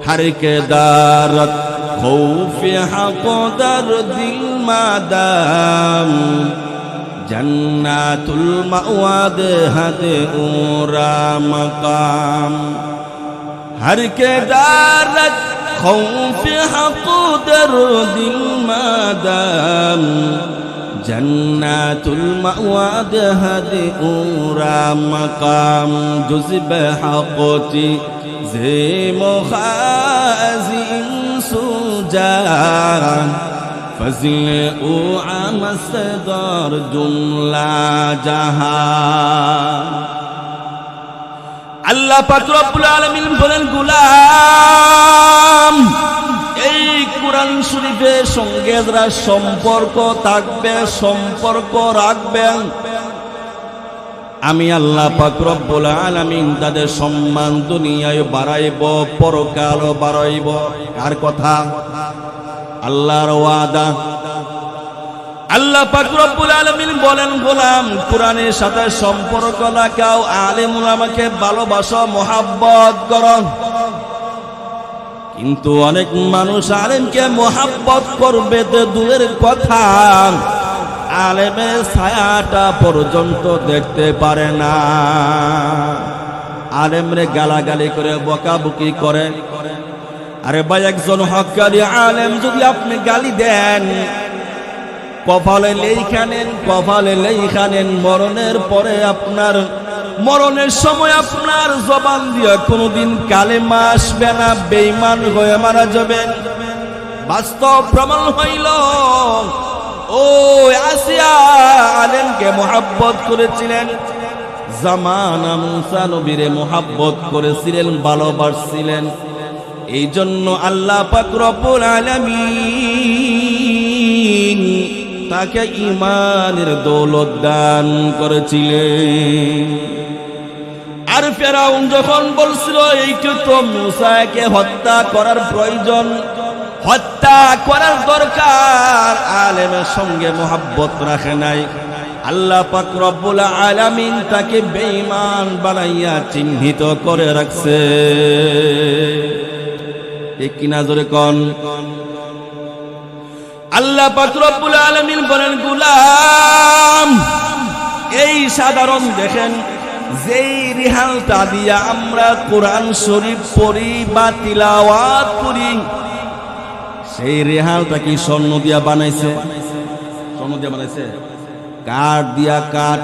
হারকে দারত খৌফে হাকদার দিল মাদাম, জান্নাতুল মাওয়াদ হাদে উরা মাকাম। হারকে দারত খৌফে হাকদার দিল মাদাম, জান্নাতুল মাওয়াদ হাদে উরা মাকাম। জুজবে হাকতি যে মুখাজিন সুজান, ফজলে ও আমসদর জুমলা জাহান। আল্লাহ পাক রব্বুল আলামিন বলেন, গোলাম, এই কোরআন শরীফের সঙ্গে যারা সম্পর্ক থাকবে, সম্পর্ক রাখবেন, আমি আল্লাহ পাক রব্বুল আলামিন তাদের সম্মান দুনিয়ায় বাড়াইব, পরকালও বাড়াইব। কার কথা? আল্লাহর ওয়াদা। আল্লাহ পাক রব্বুল আলামিন বলেন, গোলাম, কোরআনের সাথে সম্পর্ক রাখাও, আলেম উলামাকে ভালোবাসো, মুহাব্বত করো। কিন্তু অনেক মানুষ আলেমকে মুহাব্বত করবে তো দূরের কথা, আলেমের ছায়াটা পর্যন্ত দেখতে পারে না। আলেমরে গালাগালি করে, বকাবকি করে। আরে ভাই, একজন হক্কানি আলেম যদি আপনি গালি দেন, কপালে লেখা নেন, কপালে লেখা নেন, মরণের পরে আপনার, মরণের সময় আপনার জবান দিয়ে কোনোদিন কালেমা আসবে না, বেঈমান হয়ে মারা যাবেন। বাস্তব প্রমাণ হইল, ও আসিয়া আলেমকে মুহাব্বত করেছিলেন, জামানা মুসা নবীরে মুহাব্বত করেছিলেন, ভালোবাসছিলেন। এই জন্য আল্লাহ পাক রব্বুল আলামিন তাকে ঈমানের দৌলত দান করেছিলেন। আর ফেরাউন যখন বলছিল এইটা তো মুসাকে হত্যা করার প্রয়োজন, হত্যা করার দরকার, আলেমের সঙ্গে মুহাব্বত রাখে নাই, আল্লাহ পাক রব্বুল আলামিন তাকে বেঈমান বানাইয়া চিহ্নিত করে রাখছে। ঠিক কিনা জোরে কোন? আল্লাহ পাক রব্বুল আলামিন বলেন, গোলাম, এই সাধারণ দেখেন, যেই রিহালটা দিয়া আমরা কোরআন শরীফ পড়ি বা তিলাওয়াত করি, সেই রেহালটা কি স্বর্ণ দিয়া বানাইছে? স্বর্ণ দিয়া বানাইছে? কাঠ দিয়া, কাঠ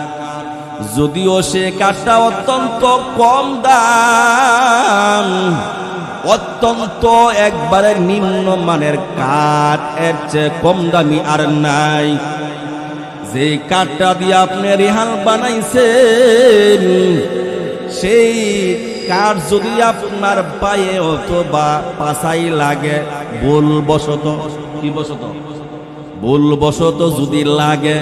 যদিও সে কাঠটা অত্যন্ত কম দাম, অত্যন্ত একবারে নিম্ন মানের কাঠ, এর চেয়ে কম দামি আর নাই। যে কাঠটা দিয়ে আপনি রিহাল বানাইছেন, সেই কাঠ যদি আপনার পায়ে অথবা পাছাই লাগে ভুলবশত, কি বশত, ভুলবশত যদি লাগে,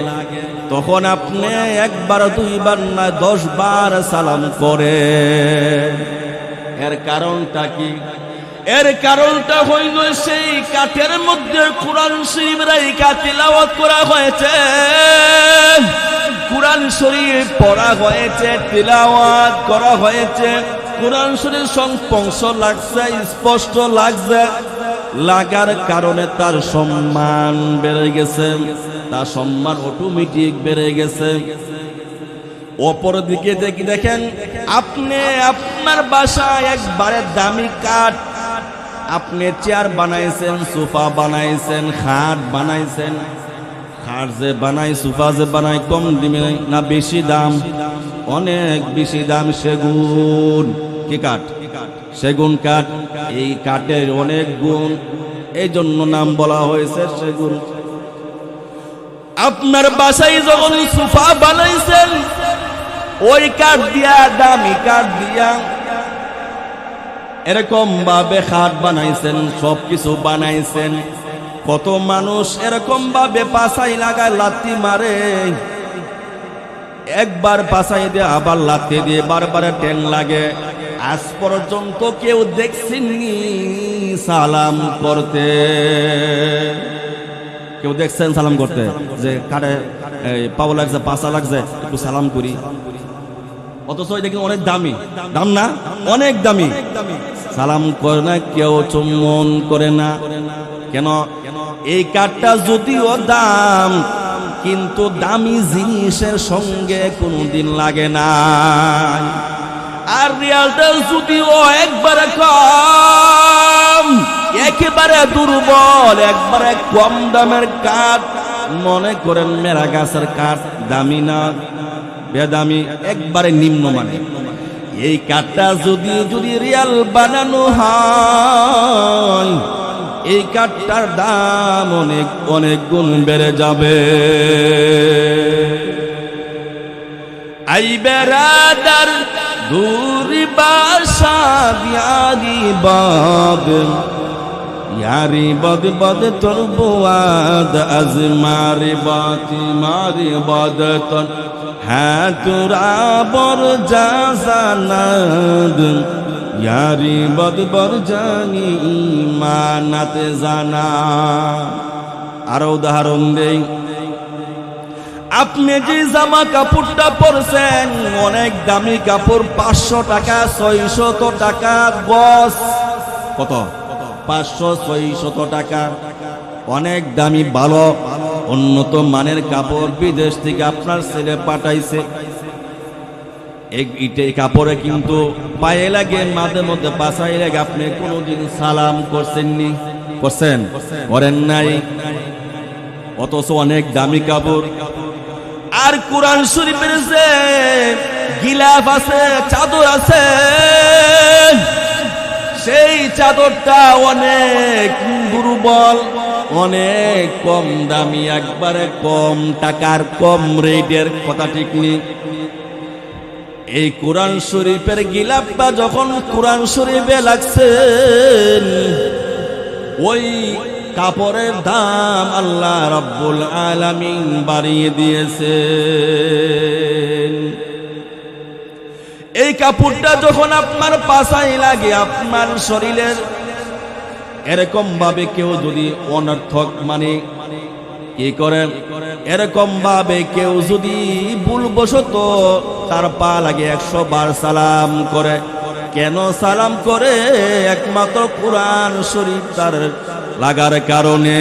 তখন আপনি একবার দুইবার না 10 বার সালাম করে। এর কারণটা কি? এর কারণটা হইল সেই কাঠের মধ্যে কোরআন শরীফ রাইখা তিলাওয়াত করা হয়েছে, কোরআন শরীফ পড়া হয়েছে, তিলাওয়াত করা হয়েছে। কোরআন শরীফ সংস্পর্শ লাগছে, স্পষ্ট লাগছে, লাগার কারণে তার সম্মান বেড়ে গেছে, তার সম্মান অটোমেটিক বেড়ে গেছে। অপর দিকে দেখেন, আপনি আপনার বাসায় একবারে দামি কাঠ, আপনি চেয়ার বানাইছেন, সোফা বানাইছেন, খাট বানাইছেন। খাট যে বানাই, সোফা যে বানাই, কম দামে না বেশি দাম? অনেক বেশি দাম। সেগুন, কি কাঠ? সেগুন কাঠ। এই কাঠের অনেক গুণ, এই জন্য নাম বলা হয়েছে সেগুন। আপনার বাসায় যখন সোফা বানাইছেন, ওই কাঠ দিয়া, দামি কাঠ দিয়া এরকম ভাবে খাট বানাইছেন, সবকিছু বানাইছেন। কত মানুষ এরকম ভাবে পাছাই লাগায় লাথি মারে, একবার পাছাই দিয়ে আবার লাথি দিয়ে বারবার ট্যাং লাগে। আজ পর্যন্ত কেউ দেখছেননি সালাম করতে? কেউ দেখছেন সালাম করতে? যে কাটে পাও লাগছে, পাছা লাগছে, একটু সালাম করি। অথচ দেখুন অনেক দামি, দাম না? অনেক দামি। সালাম করে না কেউ, চুম্বন করে না। কেন? এই কাঠটা যদিও দাম, কিন্তু দামি জিনিসের সঙ্গে কোনদিন লাগে না। আর রিয়ালটা যদিও একবারে কম, একেবারে দুর্বল, একবারে কম দামের কাঠ, মনে করেন মেরা গাছের কাঠ, দামি না, বেদামি, একবারে নিম্নমানের। এই কাঠটা যদি রিয়াল বানানো হয়, এই কাঠটার দাম অনেক অনেক গুণ বেড়ে যাবে। আই বেরাদার দূরি বাসা দিয়ারি বাদ, यारी बद बद तुर बुआद अज मारी बाती मारी बद तुर है तुरा बर जा जानाद, यारी बद बर जानी मानत जाना। आरो उदाहरण देई, আপনি যে জামা কাপড়টা পরছেন, অনেক দামি কাপড়, 500 টাকা 600 টাকা গজ। কত? 500-600 টাকা। অনেক দামি ভালো উন্নত মানের কাপড় বিদেশ থেকে আপনার ছেলে পাঠাইছে। এই কাপড়ে কিন্তু পায়ে লাগে, মাঝে মধ্যে পাছায় লাগে। আপনি কোনোদিন সালাম করছেননি? করছেন? করেন নাই। অথচ অনেক দামি কাপড়। আর কোরআন শরীফের যে গিলাফ আছে, চাদর আছে, সেই চাদরটা অনেক দুর্বল, অনেক কম দামি, একবারে কম টাকার, কম রেটের। কথা ঠিক নেই? এই কোরআন শরীফের গিলাফটা যখন কোরআন শরীফে লাগছে, ওই কাপড়ের দাম আল্লাহ রাব্বুল আলামিন বাড়িয়ে দিয়েছেন। এই কাপড়টা যখন আপনার পাছায় লাগে, আপনার শরীরের, এরকম ভাবে কেউ যদি অনর্থক মানে কি করে, এরকম ভাবে কেউ যদি ভুলবশত তার পা লাগে 100 বার সালাম করে। কেন সালাম করে? একমাত্র কোরআন শরীফ তার লাগার কারণে।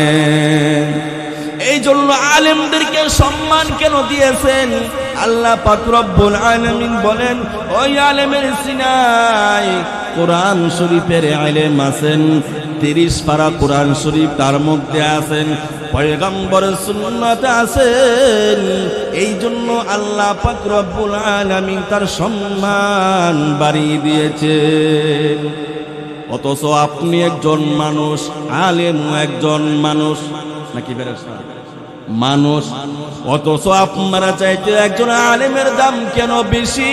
এই জন্য আলেমদেরকে সম্মান কেন দিয়েছেন? আল্লাহ পাক রব্বুল আলামিন বলেন, ওই আলেমের সিনায় কোরআন শরীফের আলেম আছেন, 30 পারা কোরআন শরীফ তার মধ্যে আছেন, পয়গম্বরের সুন্নাতে আছেন। এই জন্য আল্লাহ পাক রব্বুল আলামিন তার সম্মান বাড়িয়ে দিয়েছেন। অথচ আপনি একজন মানুষ, আলেম একজন মানুষ, নাকি বেরেশা মানুষ, অথচ আপনারা চাইতে একজন আলেমের দাম কেন বেশি?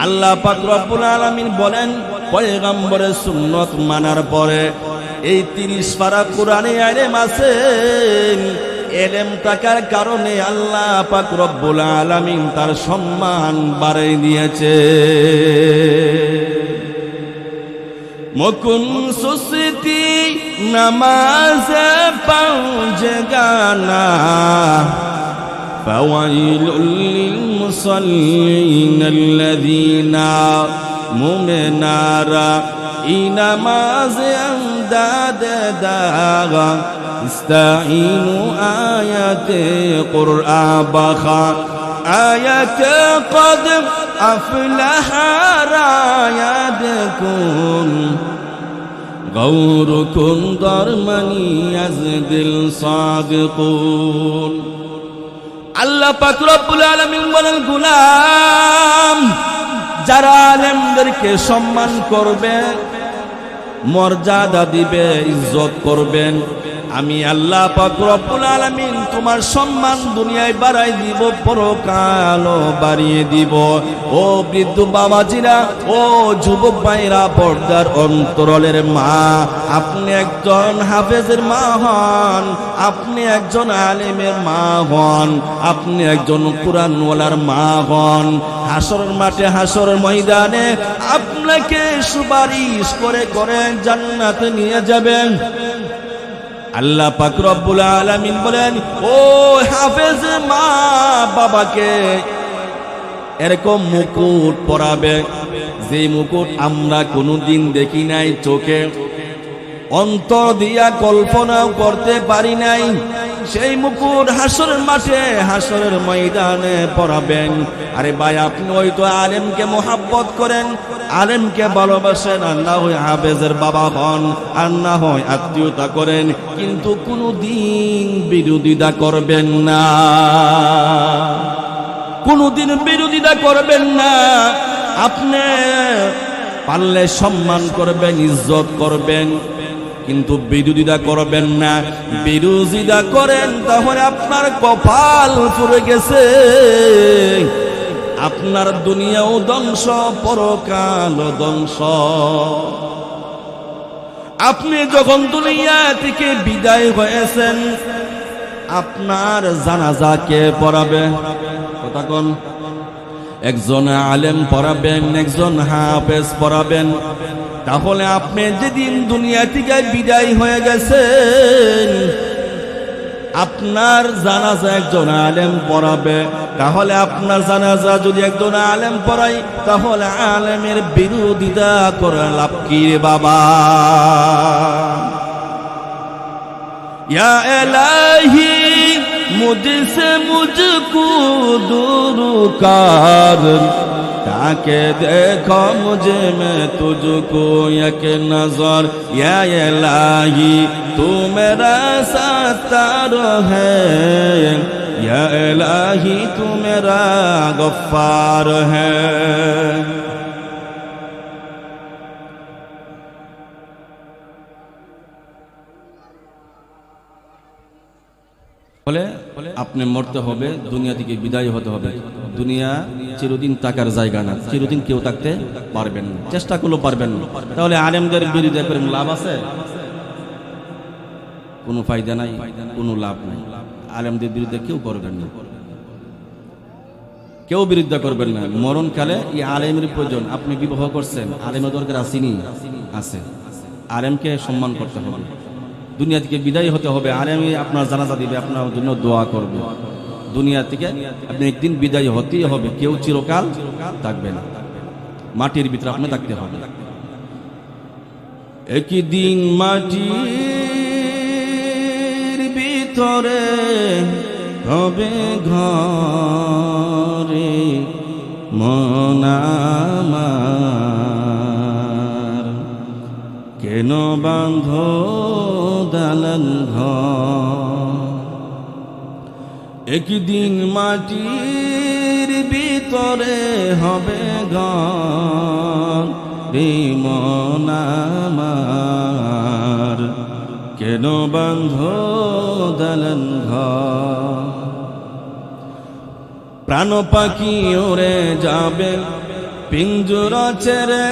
আল্লাহ পাক রব্বুল আলামিন বলেন, পয়গম্বরের সুন্নত মানার পরে এই 30 পারা কোরআনে আলেম আছেন। এলেম থাকার কারণে আল্লাহ পাক রব্বুল আলামিন তার সম্মান বাড়িয়ে দিয়েছে। মুকুন সুস্তি নামাজে পাওজে গানা, ফাওয়াইলুল লিল মুসাল্লিন আল্লাযীনা মুমিনারা ইনামাজে আমদাদ দাগা ইস্তাইনু আয়াতে কুরআ বাখা আয়াতে কদ আফলাহা রায়াদকুম গৌরকুম দরমানি আজদিল সাদিকুন। আল্লাহ পাক রব্বুল আলামিন বলেন, গোলাম যারা আলেমদেরকে সম্মান করবে, মর্যাদা দিবে, ইজ্জত করবেন, আমি আল্লাহ পাক রব্বুল আলামিন তোমার সম্মান দুনিয়ায় বাড়াই দিব, পরকালও বাড়িয়ে দিব। ও বৃদ্ধ বাবাজিরা, ও যুবক ভাইরা, পর্দার অন্তরালের মা, আপনি একজন হাফেজের মা হন, আপনি একজন আলেমের মা হন, আপনি একজন কুরআনওয়ালার মা হন। হাসরের মাঠে, হাসরের ময়দানে আপনাকে সুপারিশ করে করে জান্নাতে নিয়ে যাবেন। আল্লাহ পাক রব্বুল আলামিন বলেন, ও হাফেজ মা বাবাকে এরকম মুকুট পরাবে, যে মুকুট আমরা কোনোদিন দেখি নাই, চোখে অন্তর দিয়া কল্পনাও করতে পারি নাই। সেই মুকুট হাসরের মাঠে, হাসরের ময়দানে পরাবেন। আরে ভাই, আপনি হয়তো আলেমকে মোহাব্বত করেন, আলেমকে ভালোবাসেন, আর না হয় হাফেজের বাবা হন, আর না হয় আত্মীয়তা করেন, কিন্তু কোনোদিন বিরোধিতা করবেন না, কোনোদিন বিরোধিতা করবেন না। আপনি পারলে সম্মান করবেন, ইজ্জত করবেন, কিন্তু বিরোধিতা করবেন না। বিরোধিতা করেন তাহলে আপনার কপাল পুড়ে গেছে, আপনার দুনিয়াও ধ্বংস, পরকাল ধ্বংস। আপনি যখন দুনিয়া থেকে বিদায় হয়েছেন, আপনার জানাজা কে পড়াবে? কথা কোন? একজন আলেম পড়াবেন, একজন হাফেজ পড়াবেন। তাহলে আপনি যেদিন দুনিয়া থেকে বিদায় হয়ে গেছেন, আপনার জানাজা একজন আলেম পড়াবে। তাহলে আপনার জানাজা যদি একজন আলেম পড়াই, তাহলে আলেমের বিরোধিতা করে লাভ কি রে বাবা? ইয়া ইলাহি মুঝসে মুঝকো दूर कर, ताके देखो मुझे मैं तुझको एक नजर। या इलाही तू मेरा सत्तार है, या इलाही तू मेरा गफ्फार है। বলে আপনি মরতে হবে, দুনিয়া থেকে বিদায় হতে হবে। দুনিয়া চিরদিন থাকার জায়গা না, চিরদিন কেউ থাকতে পারবেন না, চেষ্টা করলেও পারবেন না। তাহলে আলেমদের বিরোধিতা করে লাভ আছে? কোনো ফায়দা নাই, কোনো লাভ নাই। আলেমদের বিরুদ্ধে কেউ করবেন না, কেউ বিরোধিতা করবেন না। মরণকালে এই আলেমের প্রয়োজন। আপনি বিবাহ করছেন, আলেমের দরকার আসেনি? আছে। আলেমকে সম্মান করতে হবে, দুনিয়া থেকে বিদায় হতে হবে। আলেম আপনার জানাজা দিবে, আপনার জন্য দোয়া করবে। দুনিয়া থেকে আপনি একদিন বিদায় হতেই হবে, কেউ চিরকাল থাকবে না, মাটির ভিতরে আপনি থাকতে হবে। একদিন মাটির ভিতরে হবে ঘরে মন আমার, কেন বাঁধ দালান ঘর। একদিন মাটির ভিতরে হবে ঘর রে মন আমার, কেন বাঁধ দালান ঘর। প্রাণ পাখি ওরে যাবে পিঞ্জরা ছেড়ে,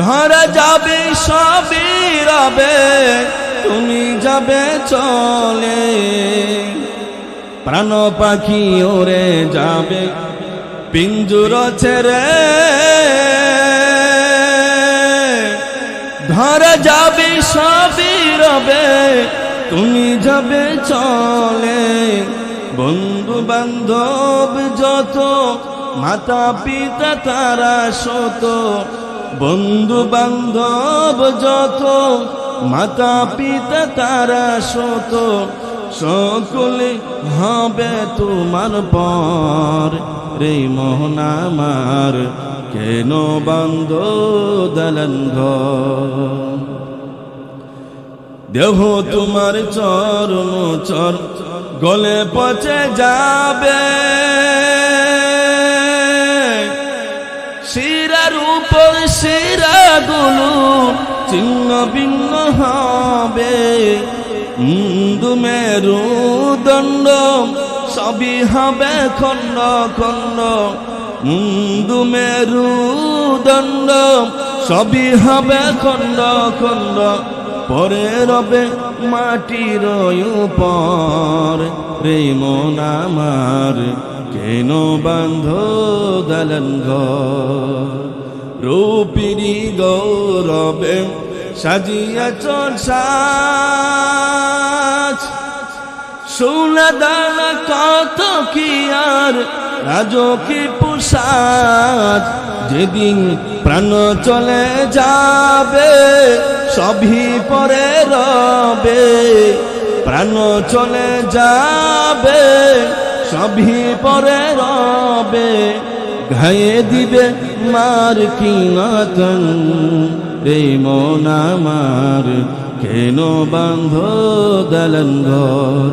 ধরা যাবে সবই রবে, তুমি যাবে চলে। প্রাণ পাখি ওরে যাবে পিঞ্জরা ছেড়ে, ধরা যাবে সবই রবে, তুমি যাবে চলে। বন্ধু বান্ধব যত, মাতা পিতা তারা শত, বন্ধু বান্ধব যত, মাতা পিতা তারা শত, সকলে হবে তোমার পর রে মন আমার, কেন বাঁধ দালান ঘর। দেহ তোমার চরণ চর গলে পচে যাবে, শিরার উপর শিরাগুলো ছিন্ন ভিন্ন হবে। হিন্দু মেরুদণ্ড সবই হবে খণ্ড খণ্ড, হিন্দু মেরুদণ্ড সবই হবে খণ্ড খণ্ড। পরে রবে মাটির উপর রে মন আমার, কেন বাঁধ দালান ঘর। রূপিরি গৌরবে সাজিয়াছ সাজ, সোনা দানা কত কি আর রাজকি পোশাক। যেদিন প্রাণ চলে যাবে সবই পরে রবে, প্রাণ চলে যাবে সবই পরে রবে। গায়ে দিবে মার কিনাতন রে মন আমার, কেন বাঁধ দালান ঘর।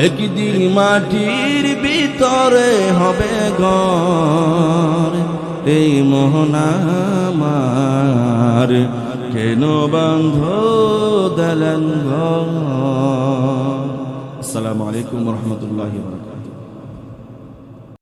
একদিন মাটির ভিতরে হবে ঘর রে মন আমার, কেন বাঁধ দালান ঘর। আসসালামু আলাইকুম ওয়া রাহমাতুল্লাহি ওয়া বারাকাতুহু।